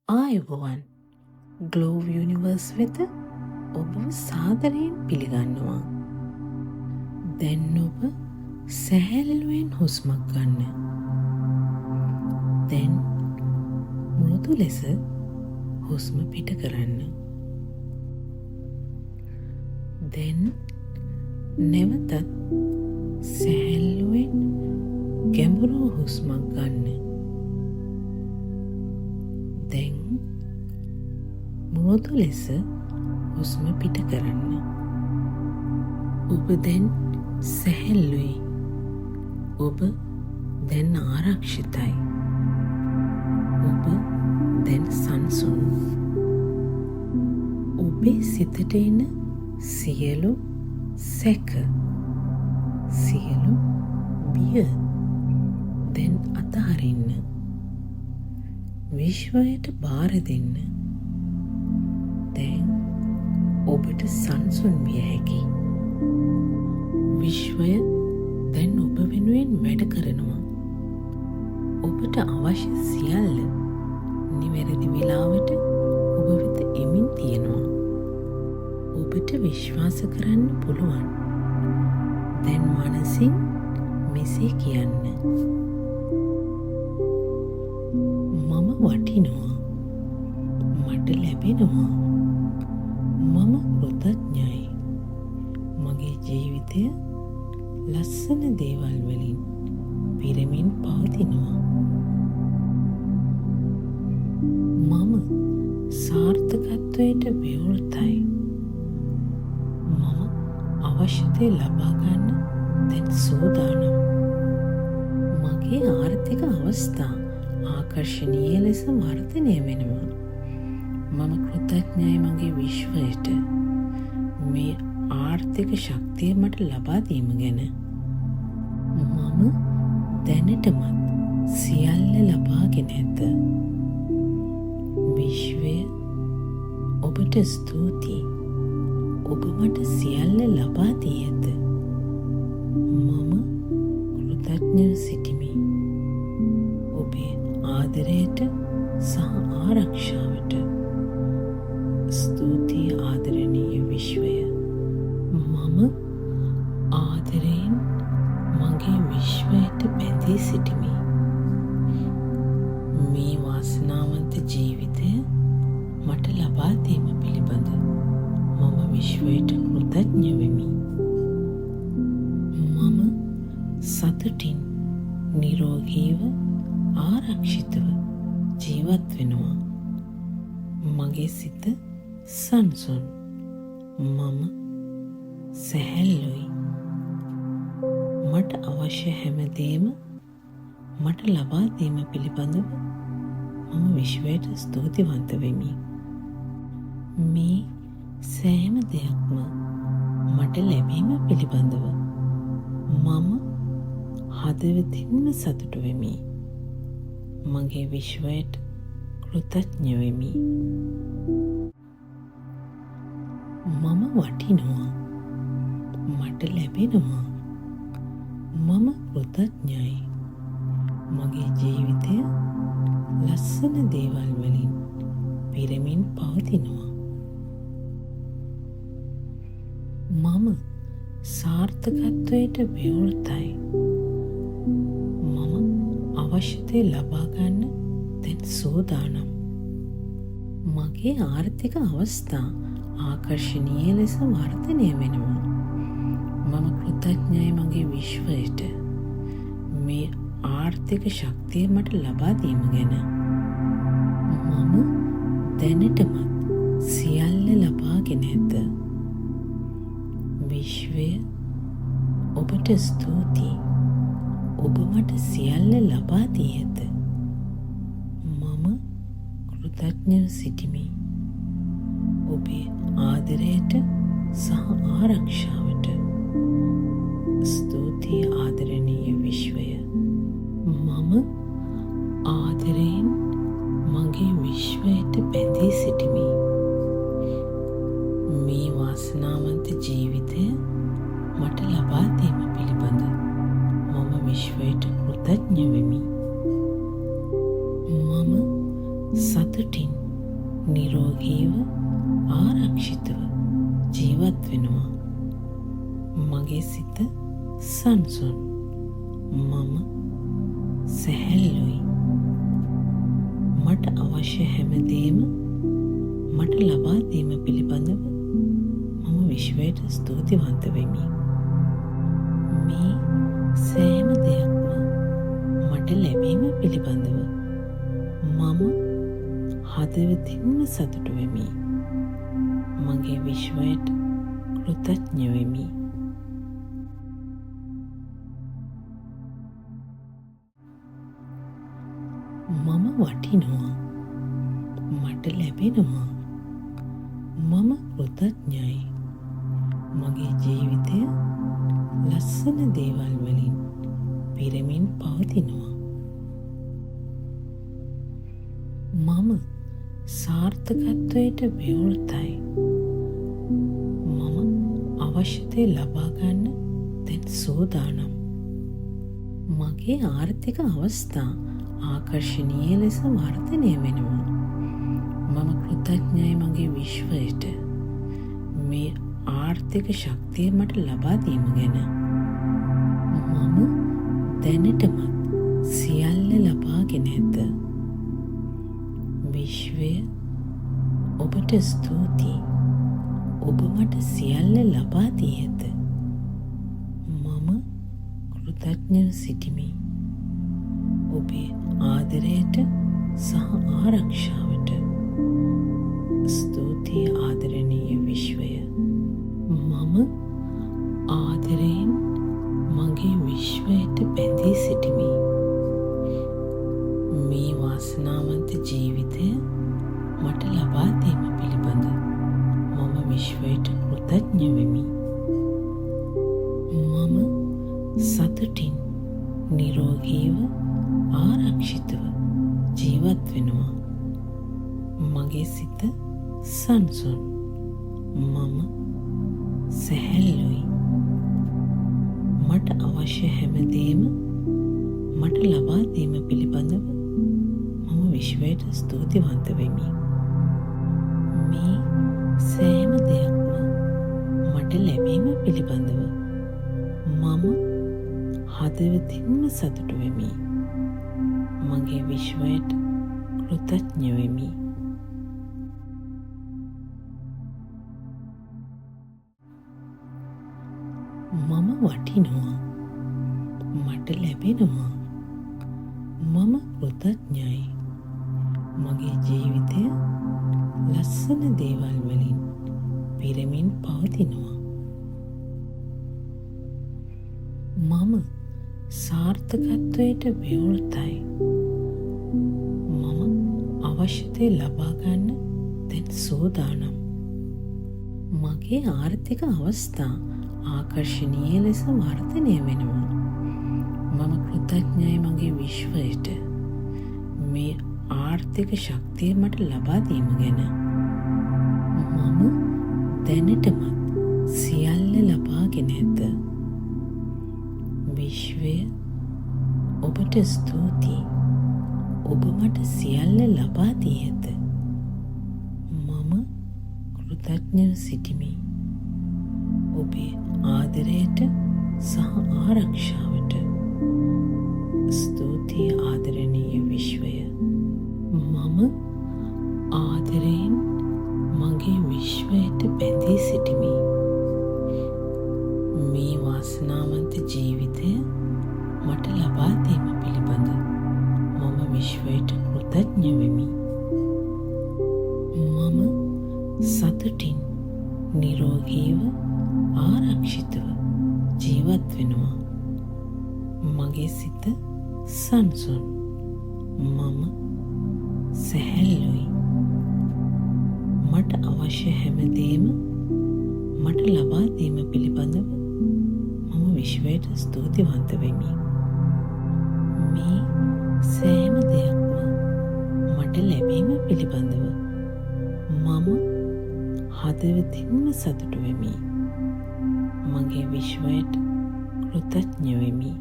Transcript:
ආයුබෝවන් ග්ලෝව් යුනිවර්ස් වෙත ඔබව සාදරයෙන් පිළිගන්නවා. දැන් ඔබ සැහැල්ලුවෙන් හුස්මක් ගන්න. දැන් මෘදු ලෙස හුස්ම පිට කරන්න. දැන් නැවතත් සැහැල්ලුවෙන් ගැඹුරු හුස්මක් ගන්න. දැන් මෘදු ලෙස හුස්ම පිට කරන්න. ඔබ දැන් සැහැල්ලුයි. ඔබ දැන් ආරක්ෂිතයි. ඔබ දැන් සංසුන්. ඔබේ සිතට එන සියලු සැක, සියලු බිය දැන් අතහරින්න. විශ්වයට බාර දෙන්න. දැන් ඔබට සංසුන් විය හැකි. විශ්වය දැන් ඔබ වෙනුවෙන් වැඩ කරනවා. ඔබට අවශ්‍ය සියල්ල නිවැරදි වෙලාවට ඔබ වෙත එමින් තියෙනවා. ඔබට විශ්වාස කරන්න පුළුවන්. දැන් මනසින් මෙසේ කියන්න. මම වටිනවා. මට ලැබෙනවා. මම කෘතඥයි. මගේ ජීවිතය ලස්සන දේවල් වලින් පිරමින් පවතිනවා. මම සාර්ථකත්වයට විවෘතයි. මම අවශ්‍ය දේ ලබා ගන්න දැන් සූදානම්. මගේ ආර්ථික අවස්ථා ආකර්ශනීය ලෙස වර්ධනය වෙනවා. මම කෘතඥයි මගේ විශ්වයට මේ ආර්ථික ශක්තිය මට ලබා දීම ගැන. මම දැනටමත් සියල්ල ලබාගෙන ඇත. විශ්වය ඔබට ස්තුතියි. ඔබ මට සියල්ල ලබා දී ඇත. මම කෘතඥව සිටිමි. ඔබේ ආදරයට සහ ආරක්ෂාවට ස්තුතියි ආදරණීය විශ්වය. මම ආදරයෙන් මගේ විශ්වයට බැඳී සිටිමි. මේ වාසනාවන්ත ජීවිතය මට ලබා දීම පිළිබඳ මම විශ්වයට කෘතඥ වෙමි. මම සතුටින් නිරෝගීව ආරක්ෂිතව ජීවත් වෙනවා. මගේ සිත සංසුන්. මම සැහැල්ලුයි. මට අවශ්‍ය හැමදේම මට ලබා දීම පිළිබඳව මම විශ්වයට ස්තුතිවන්ත වෙමි. මේ සෑම දෙයක්ම මට ලැබීම පිළිබඳව මම හදවතින්ම සතුටු වෙමි. මගේ විශ්වයට කෘතඥ වෙමි. මම වටිනවා. මට ලැබෙනවා. මම කෘතඥයි. මගේ ජීවිතය ලස්සන දේවල් වලින් පිරමින් පවතිනවා. මම සාර්ථකත්වයට විවෘතයි. මම අවශ්‍ය දේ ලබා ගන්න දැන් සූදානම්. මගේ ආර්ථික අවස්ථා ආකර්ශනීය ලෙස වර්ධනය වෙනවා. මම කෘතඥයි මගේ විශ්වයට මේ ආර්ථික ශක්තිය මට ලබා දීම ගැන. මම දැනටමත් සියල්ල ලබාගෙන ඇත. විශ්වය ඔබට ස්තුතියි. ඔබ මට සියල්ල ලබා දී ඇත. මම කෘතඥව සිටිමි. ඔබේ ආදරයට සහ ආරක්ෂාවට ස්තුතියි ආදරණීය විශ්වය. මම ආදරයෙන් මගේ විශ්වයට බැඳී සිටිමි. මේ වාසනාවන්ත ජීවිතය මට ලබා දීම පිළිබඳ මම විශ්වයට කෘතඥ වෙමි. මම සතුටින් නිරෝගීව ආරක්ෂිතව ජීවත් වෙනවා. මගේ සිත සංසුන්. මම සැහැල්ලුයි. මට අවශ්‍ය හැමදේම මට ලබා දීම පිළිබඳව මම විශ්වයට ස්තුතිවන්ත වෙමි. මේ සෑම දෙයක්ම මට ලැබීම පිළිබඳව මම හදවතින්ම සතුටු වෙමි. මගේ විශ්වයට කෘතඥ වෙමි. මම වටිනවා. මට ලැබෙනවා. මම කෘතඥයි. මගේ ජීවිතය ලස්සන දේවල් වලින් පිරමින් පවතිනවා. මම සාර්ථකත්වයට විවෘතයි. මම අවශ්‍ය දේ ලබා ගන්න දැන් සූදානම්. මගේ ආර්ථික අවස්ථා ආකර්ශනීය ලෙස වර්ධනය වෙනවා. මම කෘතඥයි මගේ විශ්වයට මේ ආර්ථික ශක්තිය මට ලබා දීම ගැන. මම දැනටමත් සියල්ල ලබාගෙන ඇත. විශ්වය ඔබට ස්තුතියි. ඔබ මට සියල්ල ලබා දී ඇත. මම කෘතඥව සිටිමි. ඔබේ ආදරයට සහ ආරක්ෂාවට ස්තුතියි ආදරණීය විශ්වය. මම ආදරයෙන් මගේ විශ්වයට බැඳී සිටිමි. මේ වාසනාවන්ත ජීවිතය මට ලබා දීම පිළිබඳ මම විශ්වයට කෘතඥ වෙමි. මම සතුටින් නිරෝගීව ආරක්ෂිතව ජීවත් වෙනවා. මගේ සිත සංසුන්. මම සැහැල්ලුයි. මට අවශ්‍ය හැමදේම මට ලබා දීම පිළිබඳව මම විශ්වයට ස්තුතිවන්ත වෙමි. මේ සෑම දෙයක්ම මට ලැබීම පිළිබඳව මම හදවතින්ම සතුටු වෙමි. මගේ විශ්වයට කෘතඥ වෙමි. මම වටිනවා. මට ලැබෙනවා. මම කෘතඥයි. මගේ ජීවිතය ලස්සන දේවල් වලින් පිරමින් පවතිනවා. මම සාර්ථකත්වයට විවෘතයි. මම අවශ්‍ය දේ ලබා ගන්න දැන් සූදානම්. මගේ ආර්ථික අවස්ථා ආකර්ශනීය ලෙස වර්ධනය වෙනවා. මම කෘතඥයි මගේ විශ්වයට මේ ආර්ථික ශක්තිය මට ලබා දීම ගැන. මම දැනටමත් සියල්ල ලබාගෙන ඇත. විශ්වය ඔබට ස්තුතියි. ඔබ මට සියල්ල ලබා දී ඇත. මම කෘතඥව සිටිමි. ඔබේ ආදරයට සහ ආරක්ෂාවට ස්තුතියි ආදරණීය විශ්වය. මම ආදරයෙන් මගේ විශ්වයට බැඳී සිටිමි. මේ වාසනාවන්ත ජීවිතය මට ලබා දීම පිළිබඳ මම විශ්වයට කෘතඥ වෙමි. මම සතුටින් නිරෝගීව ආරක්ෂිතව ජීවත් වෙනවා. මගේ සිත සංසුන්. මම සැහැල්ලුයි. මට අවශ්‍ය හැමදේම මට ලබා දීම පිළිබඳව මම විශ්වයට ස්තුතිවන්ත වෙමි. මේ සෑම දෙයක්ම මට ලැබීම පිළිබඳව මම හදවතින්ම සතුටු වෙමි. මගේ විශ්වයට කෘතඥ වෙමි.